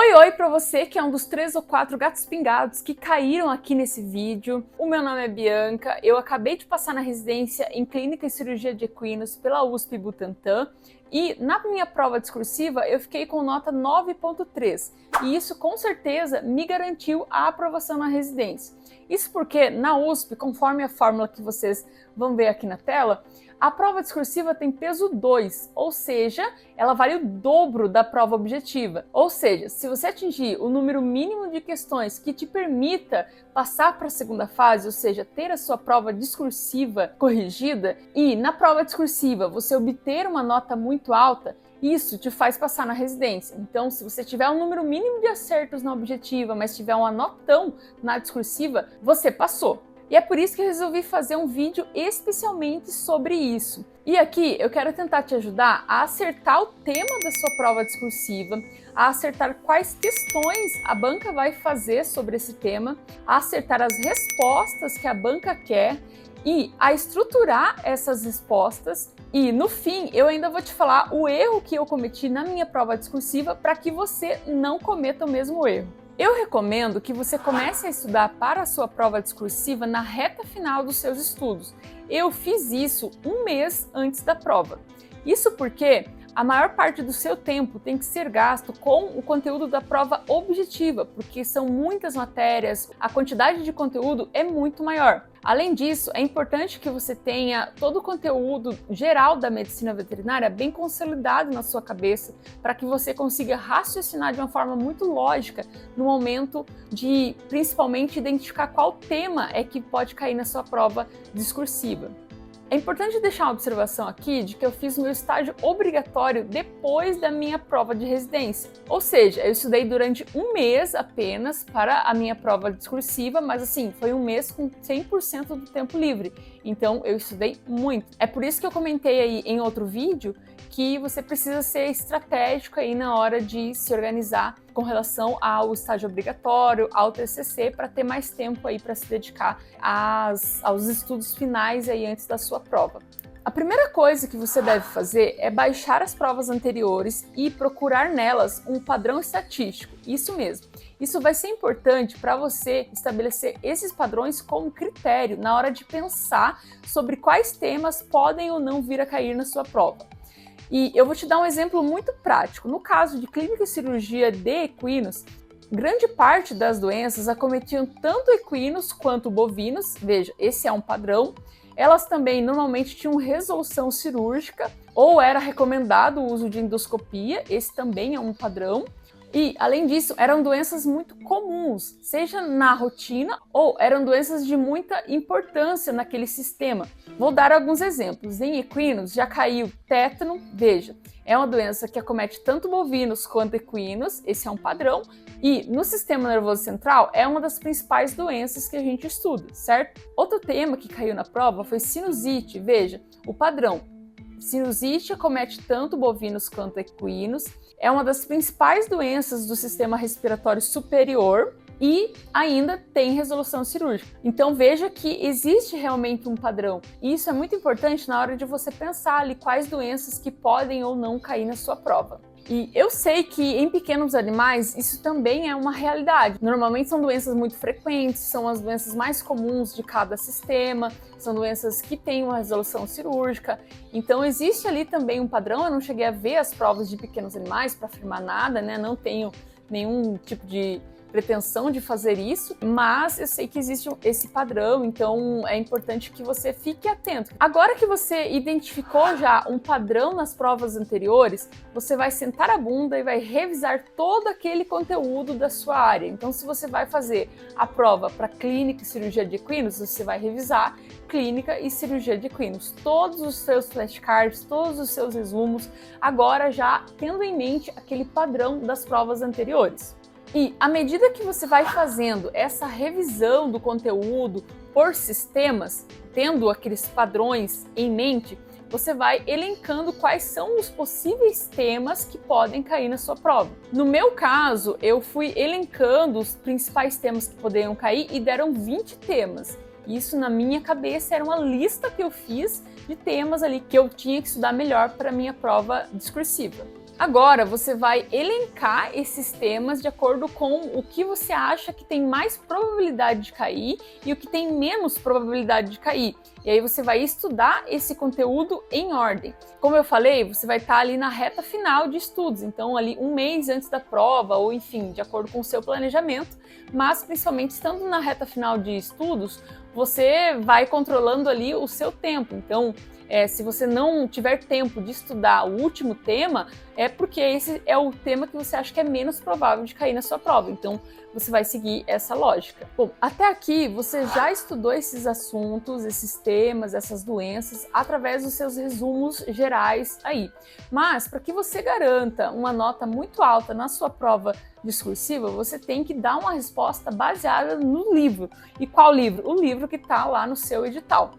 Oi, oi para você que é um dos 3 ou 4 gatos pingados que caíram aqui nesse vídeo. O meu nome é Bianca, eu acabei de passar na residência em Clínica e Cirurgia de Equinos pela USP Butantã e na minha prova discursiva eu fiquei com nota 9.3 e isso com certeza me garantiu a aprovação na residência. Isso porque na USP, conforme a fórmula que vocês vão ver aqui na tela, a prova discursiva tem peso 2, ou seja, ela vale o dobro da prova objetiva. Ou seja, se você atingir o número mínimo de questões que te permita passar para a segunda fase, ou seja, ter a sua prova discursiva corrigida, e na prova discursiva você obter uma nota muito alta, isso te faz passar na residência. Então, se você tiver um número mínimo de acertos na objetiva, mas tiver um notão na discursiva, você passou. E é por isso que eu resolvi fazer um vídeo especialmente sobre isso. E aqui eu quero tentar te ajudar a acertar o tema da sua prova discursiva, a acertar quais questões a banca vai fazer sobre esse tema, a acertar as respostas que a banca quer e a estruturar essas respostas. E no fim, eu ainda vou te falar o erro que eu cometi na minha prova discursiva para que você não cometa o mesmo erro. Eu recomendo que você comece a estudar para a sua prova discursiva na reta final dos seus estudos. Eu fiz isso um mês antes da prova. Isso porque a maior parte do seu tempo tem que ser gasto com o conteúdo da prova objetiva, porque são muitas matérias, a quantidade de conteúdo é muito maior. Além disso, é importante que você tenha todo o conteúdo geral da medicina veterinária bem consolidado na sua cabeça, para que você consiga raciocinar de uma forma muito lógica no momento de, principalmente, identificar qual tema é que pode cair na sua prova discursiva. É importante deixar uma observação aqui de que eu fiz o meu estágio obrigatório depois da minha prova de residência. Ou seja, eu estudei durante um mês apenas para a minha prova discursiva, mas assim, foi um mês com 100% do tempo livre. Então eu estudei muito. É por isso que eu comentei aí em outro vídeo que você precisa ser estratégico aí na hora de se organizar com relação ao estágio obrigatório, ao TCC, para ter mais tempo aí para se dedicar aos estudos finais aí antes da sua prova. A primeira coisa que você deve fazer é baixar as provas anteriores e procurar nelas um padrão estatístico, isso mesmo. Isso vai ser importante para você estabelecer esses padrões como critério na hora de pensar sobre quais temas podem ou não vir a cair na sua prova. E eu vou te dar um exemplo muito prático. No caso de clínica e cirurgia de equinos, grande parte das doenças acometiam tanto equinos quanto bovinos. Veja, esse é um padrão. Elas também normalmente tinham resolução cirúrgica ou era recomendado o uso de endoscopia. Esse também é um padrão. E, além disso, eram doenças muito comuns, seja na rotina ou eram doenças de muita importância naquele sistema. Vou dar alguns exemplos. Em equinos já caiu tétano, veja, é uma doença que acomete tanto bovinos quanto equinos, esse é um padrão. E no sistema nervoso central é uma das principais doenças que a gente estuda, certo? Outro tema que caiu na prova foi sinusite, veja, o padrão. Sinusite acomete tanto bovinos quanto equinos, é uma das principais doenças do sistema respiratório superior e ainda tem resolução cirúrgica. Então veja que existe realmente um padrão e isso é muito importante na hora de você pensar ali quais doenças que podem ou não cair na sua prova. E eu sei que em pequenos animais isso também é uma realidade. Normalmente são doenças muito frequentes, são as doenças mais comuns de cada sistema, são doenças que têm uma resolução cirúrgica. Então existe ali também um padrão. Eu não cheguei a ver as provas de pequenos animais para afirmar nada, né? Não tenho nenhum tipo de pretensão de fazer isso, mas eu sei que existe esse padrão, então é importante que você fique atento. Agora que você identificou já um padrão nas provas anteriores, você vai sentar a bunda e vai revisar todo aquele conteúdo da sua área. Então, se você vai fazer a prova para clínica e cirurgia de equinos, você vai revisar clínica e cirurgia de equinos, todos os seus flashcards, todos os seus resumos, agora já tendo em mente aquele padrão das provas anteriores. E à medida que você vai fazendo essa revisão do conteúdo por sistemas, tendo aqueles padrões em mente, você vai elencando quais são os possíveis temas que podem cair na sua prova. No meu caso, eu fui elencando os principais temas que poderiam cair e deram 20 temas. Isso na minha cabeça era uma lista que eu fiz de temas ali que eu tinha que estudar melhor para a minha prova discursiva. Agora você vai elencar esses temas de acordo com o que você acha que tem mais probabilidade de cair e o que tem menos probabilidade de cair. E aí você vai estudar esse conteúdo em ordem. Como eu falei, você vai estar ali na reta final de estudos, então ali um mês antes da prova, ou enfim, de acordo com o seu planejamento, mas principalmente estando na reta final de estudos, você vai controlando ali o seu tempo. Então, se você não tiver tempo de estudar o último tema, é porque esse é o tema que você acha que é menos provável de cair na sua prova. Então, você vai seguir essa lógica. Bom, até aqui você já estudou esses assuntos, esses temas, essas doenças, através dos seus resumos gerais aí. Mas, para que você garanta uma nota muito alta na sua prova discursiva, você tem que dar uma resposta baseada no livro. E qual livro? O livro que está lá no seu edital.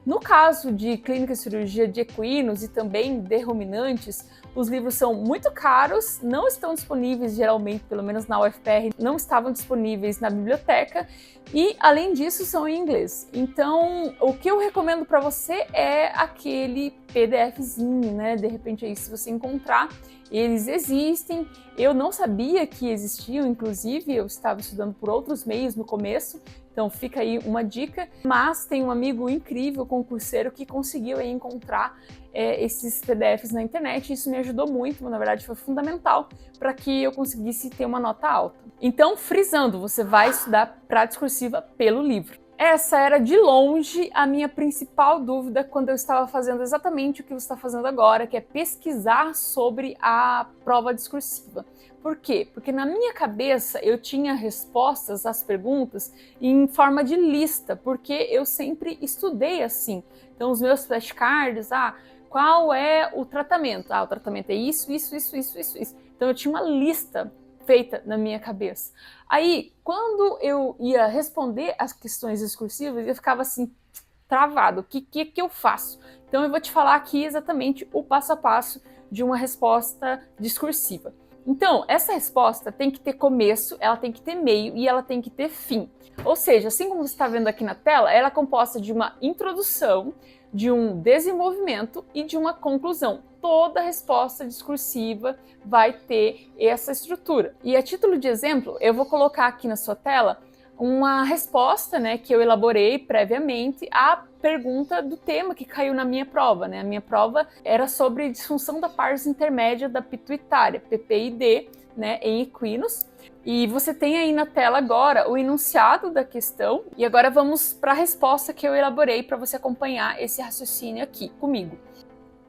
No caso de clínica e cirurgia de equinos e também de ruminantes, os livros são muito caros, não estão disponíveis geralmente, pelo menos na UFPR, não estavam disponíveis na biblioteca e, além disso, são em inglês. Então, o que eu recomendo para você é aquele PDFzinho, né? De repente aí, se você encontrar, eles existem. Eu não sabia que existiam, inclusive, eu estava estudando por outros meios no começo, então fica aí uma dica, mas tem um amigo incrível, concurseiro, que conseguiu aí encontrar esses PDFs na internet, e isso me ajudou muito, na verdade foi fundamental para que eu conseguisse ter uma nota alta. Então, frisando, você vai estudar para discursiva pelo livro. Essa era, de longe, a minha principal dúvida quando eu estava fazendo exatamente o que você está fazendo agora, que é pesquisar sobre a prova discursiva. Por quê? Porque na minha cabeça eu tinha respostas às perguntas em forma de lista, porque eu sempre estudei assim. Então, os meus flashcards, qual é o tratamento? O tratamento é isso. Então, eu tinha uma lista feita na minha cabeça. Aí, quando eu ia responder as questões discursivas, eu ficava assim, travado. O que eu faço? Então, eu vou te falar aqui exatamente o passo a passo de uma resposta discursiva. Então, essa resposta tem que ter começo, ela tem que ter meio e ela tem que ter fim. Ou seja, assim como você está vendo aqui na tela, ela é composta de uma introdução, de um desenvolvimento e de uma conclusão. Toda resposta discursiva vai ter essa estrutura. E a título de exemplo, eu vou colocar aqui na sua tela uma resposta, né, que eu elaborei previamente à pergunta do tema que caiu na minha prova, né? A minha prova era sobre disfunção da pars intermédia da pituitária, PPID, né, em equinos. E você tem aí na tela agora o enunciado da questão. E agora vamos para a resposta que eu elaborei para você acompanhar esse raciocínio aqui comigo.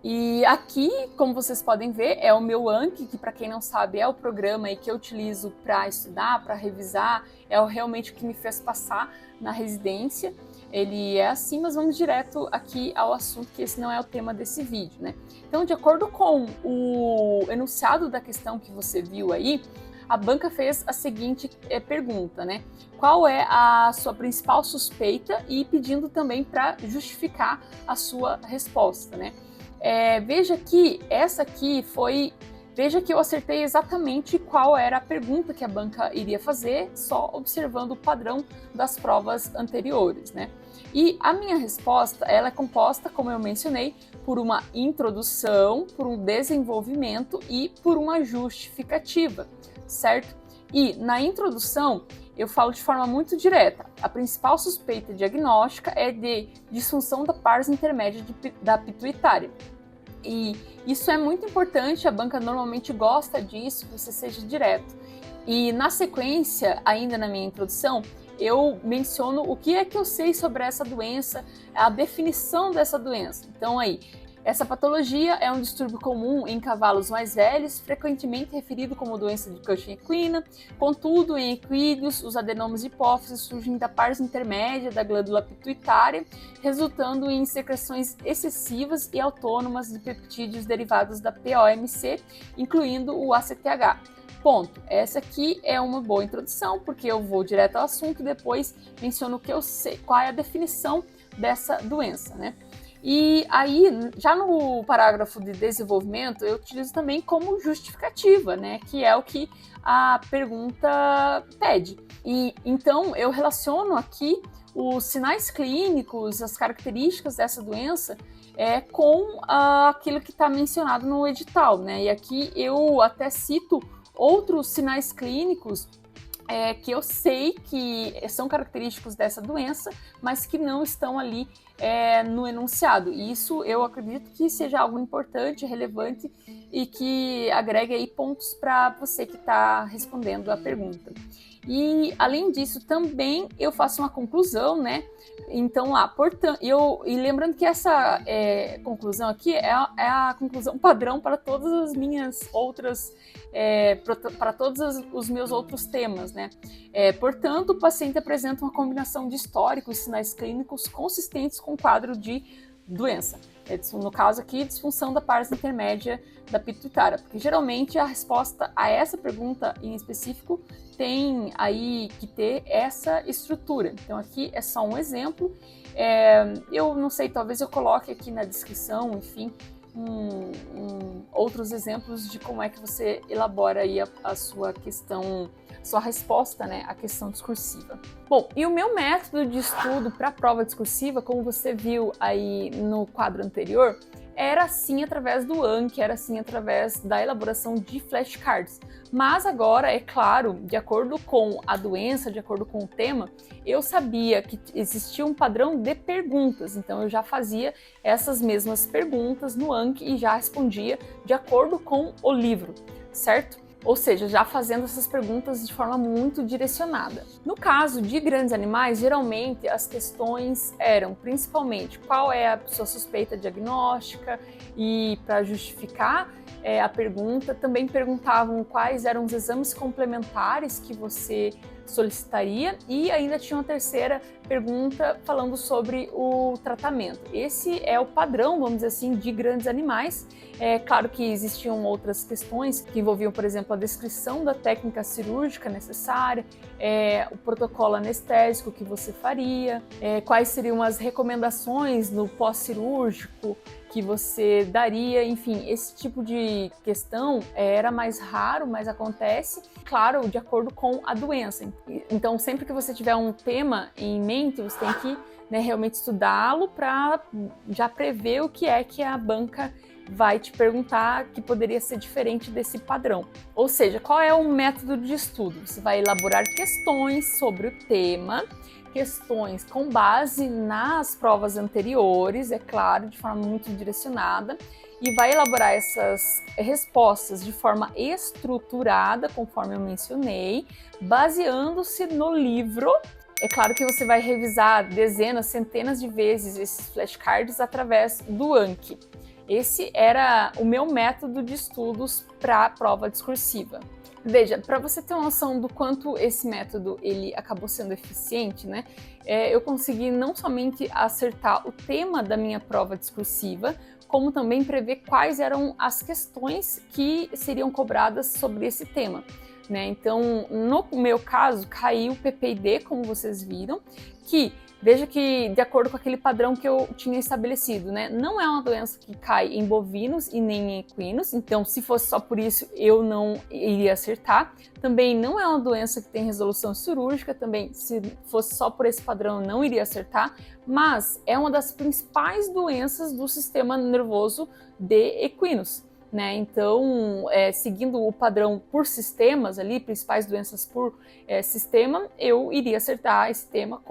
E aqui, como vocês podem ver, é o meu Anki, que para quem não sabe é o programa aí que eu utilizo para estudar, para revisar, realmente o que me fez passar na residência. Ele é assim, mas vamos direto aqui ao assunto, que esse não é o tema desse vídeo, né? Então, de acordo com o enunciado da questão que você viu aí, a banca fez a seguinte pergunta, né? Qual é a sua principal suspeita? E pedindo também para justificar a sua resposta, né? Veja que essa aqui veja que eu acertei exatamente qual era a pergunta que a banca iria fazer, só observando o padrão das provas anteriores, né? E a minha resposta, ela é composta, como eu mencionei, por uma introdução, por um desenvolvimento e por uma justificativa, certo? E na introdução, eu falo de forma muito direta. A principal suspeita diagnóstica é de disfunção da pars intermédia da pituitária. E isso é muito importante, a banca normalmente gosta disso, que você seja direto. E na sequência, ainda na minha introdução, eu menciono o que é que eu sei sobre essa doença, a definição dessa doença. Então aí, essa patologia é um distúrbio comum em cavalos mais velhos, frequentemente referido como doença de Cushing equina. Contudo, em equídeos, os adenomas de hipófise surgem da pars intermédia da glândula pituitária, resultando em secreções excessivas e autônomas de peptídeos derivados da POMC, incluindo o ACTH. Ponto. Essa aqui é uma boa introdução, porque eu vou direto ao assunto e depois menciono o que eu sei, qual é a definição dessa doença, né? E aí, já no parágrafo de desenvolvimento, eu utilizo também como justificativa, né? Que é o que a pergunta pede. E então eu relaciono aqui os sinais clínicos, as características dessa doença com aquilo que está mencionado no edital, né? E aqui eu até cito outros sinais clínicos que eu sei que são característicos dessa doença, mas que não estão ali no enunciado. E isso eu acredito que seja algo importante, relevante e que agregue aí pontos para você que está respondendo a pergunta. E além disso, também eu faço uma conclusão, né? Então lá, portanto, e lembrando que essa conclusão aqui é a conclusão padrão para todas as minhas outras, para todos os meus outros temas, né? Portanto, o paciente apresenta uma combinação de histórico e sinais clínicos consistentes com o quadro de doença. No caso aqui, disfunção da parte intermédia da pituitária, porque geralmente a resposta a essa pergunta em específico tem aí que ter essa estrutura. Então aqui é só um exemplo. Eu não sei, talvez eu coloque aqui na descrição, enfim, outros exemplos de como é que você elabora aí a sua questão, sua resposta, né, à questão discursiva. Bom, e o meu método de estudo para a prova discursiva, como você viu aí no quadro anterior, era sim através do Anki, era sim através da elaboração de flashcards. Mas agora, é claro, de acordo com a doença, de acordo com o tema, eu sabia que existia um padrão de perguntas, então eu já fazia essas mesmas perguntas no Anki e já respondia de acordo com o livro, certo? Ou seja, já fazendo essas perguntas de forma muito direcionada. No caso de grandes animais, geralmente as questões eram principalmente qual é a sua suspeita diagnóstica e para justificar a pergunta, também perguntavam quais eram os exames complementares que você solicitaria e ainda tinha uma terceira pergunta falando sobre o tratamento. Esse é o padrão, vamos dizer assim, de grandes animais. É claro que existiam outras questões que envolviam, por exemplo, a descrição da técnica cirúrgica necessária, o protocolo anestésico que você faria, quais seriam as recomendações no pós-cirúrgico que você daria, enfim, esse tipo de questão era mais raro, mas acontece, claro, de acordo com a doença. Então, sempre que você tiver um tema em mente, você tem que realmente estudá-lo para já prever o que é que a banca vai te perguntar que poderia ser diferente desse padrão. Ou seja, qual é o método de estudo? Você vai elaborar questões sobre o tema, questões com base nas provas anteriores, é claro, de forma muito direcionada, e vai elaborar essas respostas de forma estruturada, conforme eu mencionei, baseando-se no livro. É claro que você vai revisar dezenas, centenas de vezes esses flashcards através do Anki. Esse era o meu método de estudos para a prova discursiva. Veja, para você ter uma noção do quanto esse método ele acabou sendo eficiente, né? Eu consegui não somente acertar o tema da minha prova discursiva, como também prever quais eram as questões que seriam cobradas sobre esse tema, né? Então, no meu caso, caiu o PPID, como vocês viram, que veja que, de acordo com aquele padrão que eu tinha estabelecido, né, não é uma doença que cai em bovinos e nem em equinos, então se fosse só por isso eu não iria acertar. Também não é uma doença que tem resolução cirúrgica, também se fosse só por esse padrão eu não iria acertar, mas é uma das principais doenças do sistema nervoso de equinos. Né? Então, seguindo o padrão por sistemas ali, principais doenças por sistema, eu iria acertar esse tema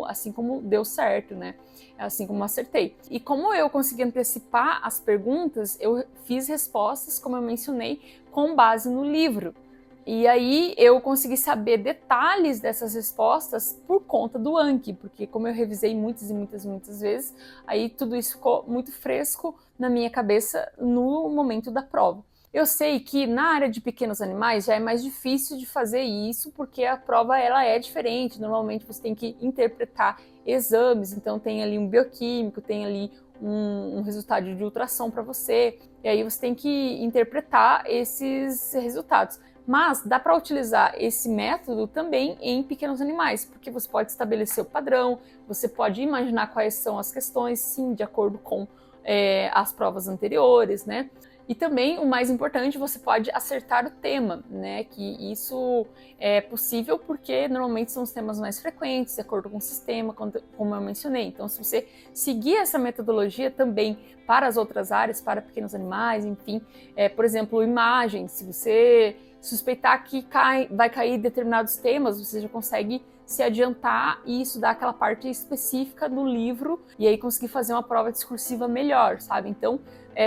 assim como deu certo, né? Assim como acertei. E como eu consegui antecipar as perguntas, eu fiz respostas, como eu mencionei, com base no livro. E aí eu consegui saber detalhes dessas respostas por conta do Anki, porque como eu revisei muitas e muitas vezes, aí tudo isso ficou muito fresco na minha cabeça no momento da prova. Eu sei que na área de pequenos animais já é mais difícil de fazer isso, porque a prova ela é diferente. Normalmente você tem que interpretar exames, então tem ali um bioquímico, tem ali um resultado de ultrassom para você, e aí você tem que interpretar esses resultados. Mas dá para utilizar esse método também em pequenos animais, porque você pode estabelecer o padrão, você pode imaginar quais são as questões, sim, de acordo com as provas anteriores, né? E também, o mais importante, você pode acertar o tema, né? Que isso é possível porque normalmente são os temas mais frequentes, de acordo com o sistema, como eu mencionei. Então, se você seguir essa metodologia também para as outras áreas, para pequenos animais, enfim, por exemplo, imagens, se você suspeitar que vai cair determinados temas, você já consegue se adiantar e estudar aquela parte específica do livro e aí conseguir fazer uma prova discursiva melhor, sabe? Então,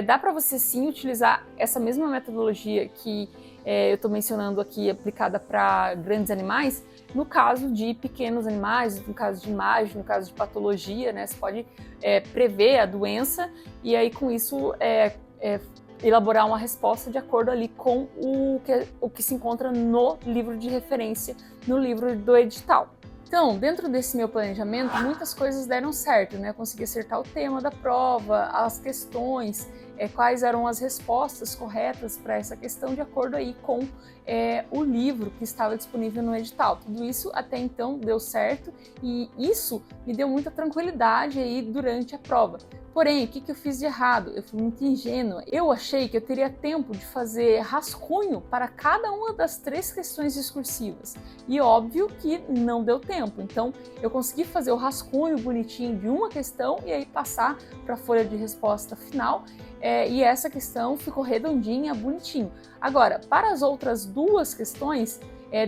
dá para você sim utilizar essa mesma metodologia que eu estou mencionando aqui, aplicada para grandes animais, no caso de pequenos animais, no caso de imagem, no caso de patologia, né? Você pode prever a doença e aí com isso elaborar uma resposta de acordo ali com o que se encontra no livro de referência, no livro do edital. Então, dentro desse meu planejamento, muitas coisas deram certo, né? Eu consegui acertar o tema da prova, as questões, quais eram as respostas corretas para essa questão de acordo aí com o livro que estava disponível no edital. Tudo isso até então deu certo e isso me deu muita tranquilidade aí durante a prova. Porém, o que eu fiz de errado? Eu fui muito ingênua. Eu achei que eu teria tempo de fazer rascunho para cada uma das 3 questões discursivas. E óbvio que não deu tempo. Então, eu consegui fazer o rascunho bonitinho de uma questão e aí passar para a folha de resposta final. E essa questão ficou redondinha, bonitinho. Agora, para as outras 2 questões,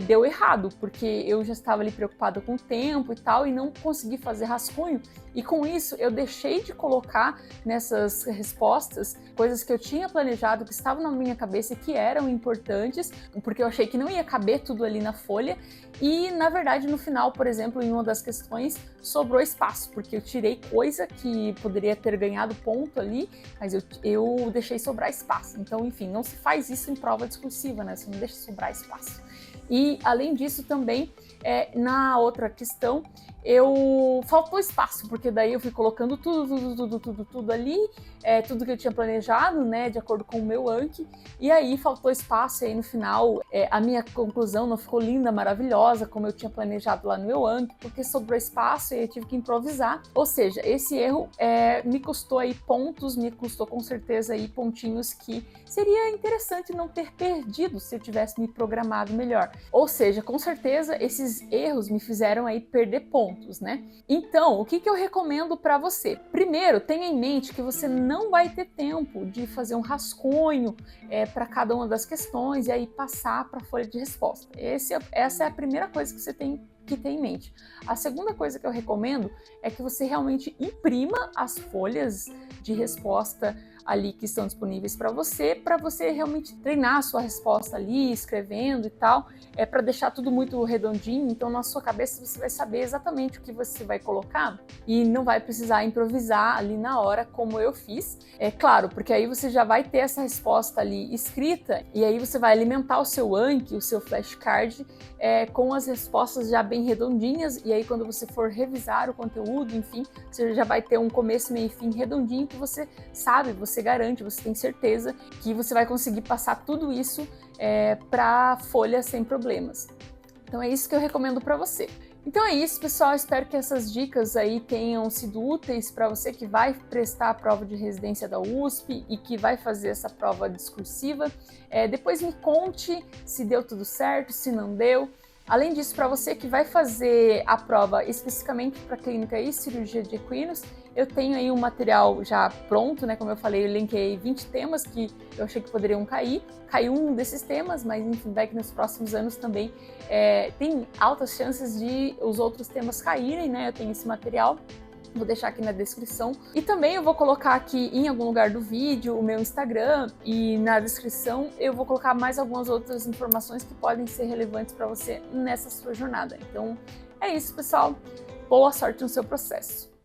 deu errado, porque eu já estava ali preocupada com o tempo e tal, e não consegui fazer rascunho, e com isso eu deixei de colocar nessas respostas coisas que eu tinha planejado, que estavam na minha cabeça e que eram importantes, porque eu achei que não ia caber tudo ali na folha, e na verdade no final, por exemplo, em uma das questões, sobrou espaço, porque eu tirei coisa que poderia ter ganhado ponto ali, mas eu deixei sobrar espaço. Então, enfim, não se faz isso em prova discursiva, né? Você não deixa sobrar espaço. E, além disso, também, na outra questão, faltou espaço, porque daí eu fui colocando tudo ali, tudo que eu tinha planejado, né, de acordo com o meu Anki, e aí faltou espaço, e aí no final a minha conclusão não ficou linda, maravilhosa, como eu tinha planejado lá no meu Anki, porque sobrou espaço e eu tive que improvisar. Ou seja, esse erro me custou aí pontos, me custou com certeza aí pontinhos que seria interessante não ter perdido se eu tivesse me programado melhor. Ou seja, com certeza esses erros me fizeram aí perder pontos, né? Então, o que eu recomendo para você? Primeiro, tenha em mente que você não vai ter tempo de fazer um rascunho para cada uma das questões e aí passar para a folha de resposta. Essa é a primeira coisa que você tem que ter em mente. A segunda coisa que eu recomendo é que você realmente imprima as folhas de resposta ali que estão disponíveis para você realmente treinar a sua resposta ali, escrevendo e tal, para deixar tudo muito redondinho, então na sua cabeça você vai saber exatamente o que você vai colocar e não vai precisar improvisar ali na hora, como eu fiz. É claro, porque aí você já vai ter essa resposta ali escrita e aí você vai alimentar o seu Anki, o seu flashcard, com as respostas já bem redondinhas, e aí quando você for revisar o conteúdo, enfim, você já vai ter um começo, meio e fim redondinho que você sabe, você garante, você tem certeza que você vai conseguir passar tudo isso para a folha sem problemas. Então é isso que eu recomendo para você. Então é isso, pessoal, espero que essas dicas aí tenham sido úteis para você que vai prestar a prova de residência da USP e que vai fazer essa prova discursiva. Depois me conte se deu tudo certo, se não deu. Além disso, para você que vai fazer a prova especificamente para clínica e cirurgia de equinos, eu tenho aí um material já pronto, né? Como eu falei, eu linkei 20 temas que eu achei que poderiam cair. Caiu um desses temas, mas enfim, vai que nos próximos anos também tem altas chances de os outros temas caírem, né? Eu tenho esse material. Vou deixar aqui na descrição. E também eu vou colocar aqui em algum lugar do vídeo o meu Instagram e na descrição eu vou colocar mais algumas outras informações que podem ser relevantes para você nessa sua jornada. Então é isso, pessoal. Boa sorte no seu processo.